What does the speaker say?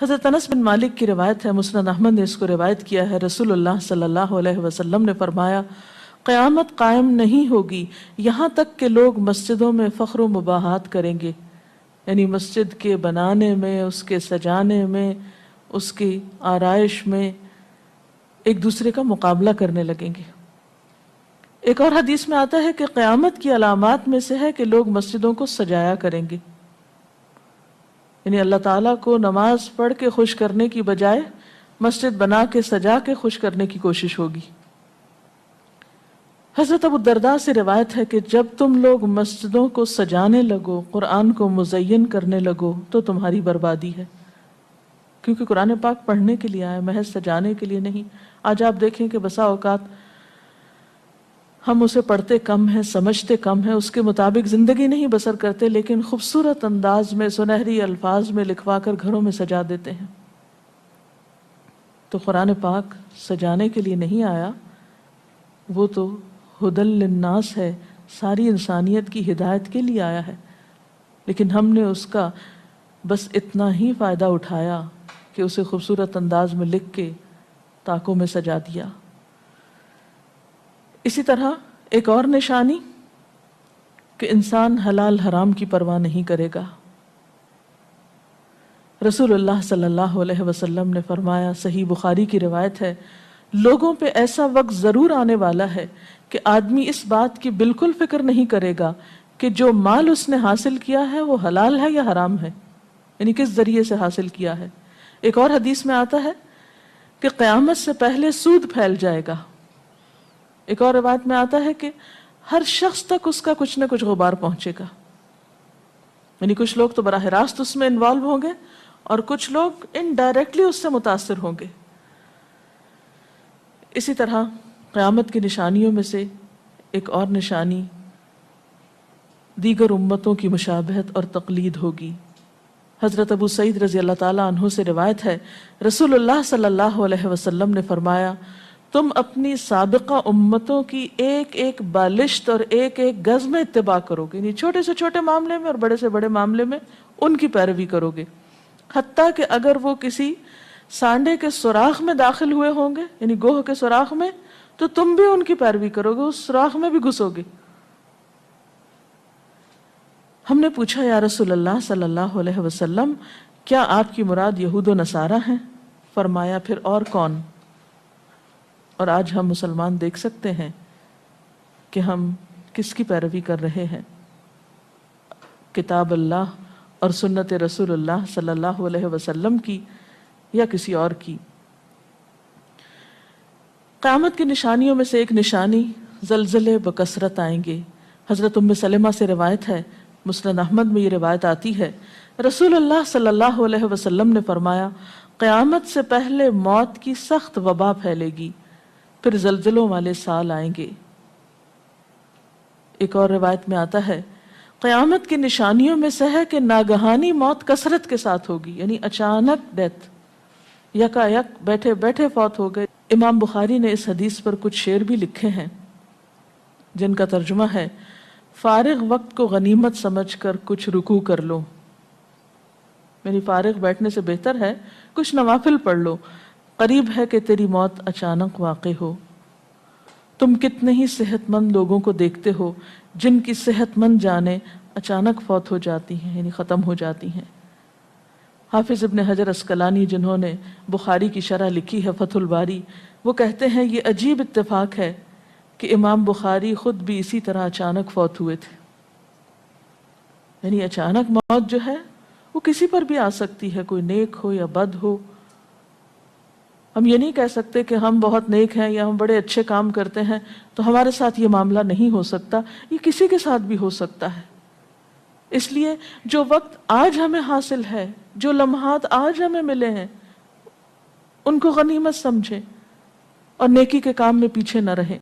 حضرت انس بن مالک کی روایت ہے، مسند احمد نے اس کو روایت کیا ہے، رسول اللہ صلی اللہ علیہ وسلم نے فرمایا قیامت قائم نہیں ہوگی یہاں تک کہ لوگ مسجدوں میں فخر و مباحات کریں گے، یعنی مسجد کے بنانے میں، اس کے سجانے میں، اس کی آرائش میں ایک دوسرے کا مقابلہ کرنے لگیں گے۔ ایک اور حدیث میں آتا ہے کہ قیامت کی علامات میں سے ہے کہ لوگ مسجدوں کو سجایا کریں گے، یعنی اللہ تعالیٰ کو نماز پڑھ کے خوش کرنے کی بجائے مسجد بنا کے سجا کے خوش کرنے کی کوشش ہوگی۔ حضرت ابو الدرداء سے روایت ہے کہ جب تم لوگ مسجدوں کو سجانے لگو، قرآن کو مزین کرنے لگو تو تمہاری بربادی ہے، کیونکہ قرآن پاک پڑھنے کے لیے آئے، محض سجانے کے لیے نہیں۔ آج آپ دیکھیں کہ بسا اوقات ہم اسے پڑھتے کم ہیں، سمجھتے کم ہیں، اس کے مطابق زندگی نہیں بسر کرتے، لیکن خوبصورت انداز میں سنہری الفاظ میں لکھوا کر گھروں میں سجا دیتے ہیں۔ تو قرآن پاک سجانے کے لیے نہیں آیا، وہ تو ہدی للناس ہے، ساری انسانیت کی ہدایت کے لیے آیا ہے، لیکن ہم نے اس کا بس اتنا ہی فائدہ اٹھایا کہ اسے خوبصورت انداز میں لکھ کے طاقوں میں سجا دیا۔ اسی طرح ایک اور نشانی کہ انسان حلال حرام کی پرواہ نہیں کرے گا۔ رسول اللہ صلی اللہ علیہ وسلم نے فرمایا، صحیح بخاری کی روایت ہے، لوگوں پہ ایسا وقت ضرور آنے والا ہے کہ آدمی اس بات کی بالکل فکر نہیں کرے گا کہ جو مال اس نے حاصل کیا ہے وہ حلال ہے یا حرام ہے، یعنی کس ذریعے سے حاصل کیا ہے۔ ایک اور حدیث میں آتا ہے کہ قیامت سے پہلے سود پھیل جائے گا۔ ایک اور روایت میں آتا ہے کہ ہر شخص تک اس کا کچھ نہ کچھ غبار پہنچے گا، یعنی کچھ لوگ تو براہ راست اس میں انوالو ہوں گے اور کچھ لوگ انڈائریکٹلی اس سے متاثر ہوں گے۔ اسی طرح قیامت کی نشانیوں میں سے ایک اور نشانی دیگر امتوں کی مشابہت اور تقلید ہوگی۔ حضرت ابو سعید رضی اللہ تعالیٰ عنہ سے روایت ہے، رسول اللہ صلی اللہ علیہ وسلم نے فرمایا، تم اپنی سابقہ امتوں کی ایک ایک بالشت اور ایک ایک گز میں اتباع کرو گے، یعنی چھوٹے سے چھوٹے معاملے میں اور بڑے سے بڑے معاملے میں ان کی پیروی کرو گے، حتیٰ کہ اگر وہ کسی سانڈے کے سوراخ میں داخل ہوئے ہوں گے، یعنی گوہ کے سوراخ میں، تو تم بھی ان کی پیروی کرو گے، اس سوراخ میں بھی گھسو گے۔ ہم نے پوچھا، یا رسول اللہ صلی اللہ علیہ وسلم، کیا آپ کی مراد یہود و نصارہ ہیں؟ فرمایا، پھر اور کون؟ اور آج ہم مسلمان دیکھ سکتے ہیں کہ ہم کس کی پیروی کر رہے ہیں، کتاب اللہ اور سنت رسول اللہ صلی اللہ علیہ وسلم کی یا کسی اور کی۔ قیامت کی نشانیوں میں سے ایک نشانی زلزلے بکثرت آئیں گے۔ حضرت ام سلمہ سے روایت ہے، مسند احمد میں یہ روایت آتی ہے، رسول اللہ صلی اللہ علیہ وسلم نے فرمایا، قیامت سے پہلے موت کی سخت وبا پھیلے گی، پھر زلزلوں والے سال آئیں گے۔ ایک اور روایت میں آتا ہے، قیامت کی نشانیوں میں سے ہے کہ ناگہانی موت کثرت کے ساتھ ہوگی، یعنی اچانک ڈیتھ، یکا یک بیٹھے بیٹھے فوت ہو گئے۔ امام بخاری نے اس حدیث پر کچھ شعر بھی لکھے ہیں جن کا ترجمہ ہے، فارغ وقت کو غنیمت سمجھ کر کچھ رکوع کر لو، یعنی فارغ بیٹھنے سے بہتر ہے کچھ نوافل پڑھ لو، قریب ہے کہ تیری موت اچانک واقع ہو۔ تم کتنے ہی صحت مند لوگوں کو دیکھتے ہو جن کی صحت مند جانیں اچانک فوت ہو جاتی ہیں، یعنی ختم ہو جاتی ہیں۔ حافظ ابن حجر عسقلانی جنہوں نے بخاری کی شرح لکھی ہے فتح الباری، وہ کہتے ہیں یہ عجیب اتفاق ہے کہ امام بخاری خود بھی اسی طرح اچانک فوت ہوئے تھے، یعنی اچانک موت جو ہے وہ کسی پر بھی آ سکتی ہے، کوئی نیک ہو یا بد ہو۔ ہم یہ نہیں کہہ سکتے کہ ہم بہت نیک ہیں یا ہم بڑے اچھے کام کرتے ہیں تو ہمارے ساتھ یہ معاملہ نہیں ہو سکتا، یہ کسی کے ساتھ بھی ہو سکتا ہے۔ اس لیے جو وقت آج ہمیں حاصل ہے، جو لمحات آج ہمیں ملے ہیں، ان کو غنیمت سمجھیں اور نیکی کے کام میں پیچھے نہ رہیں۔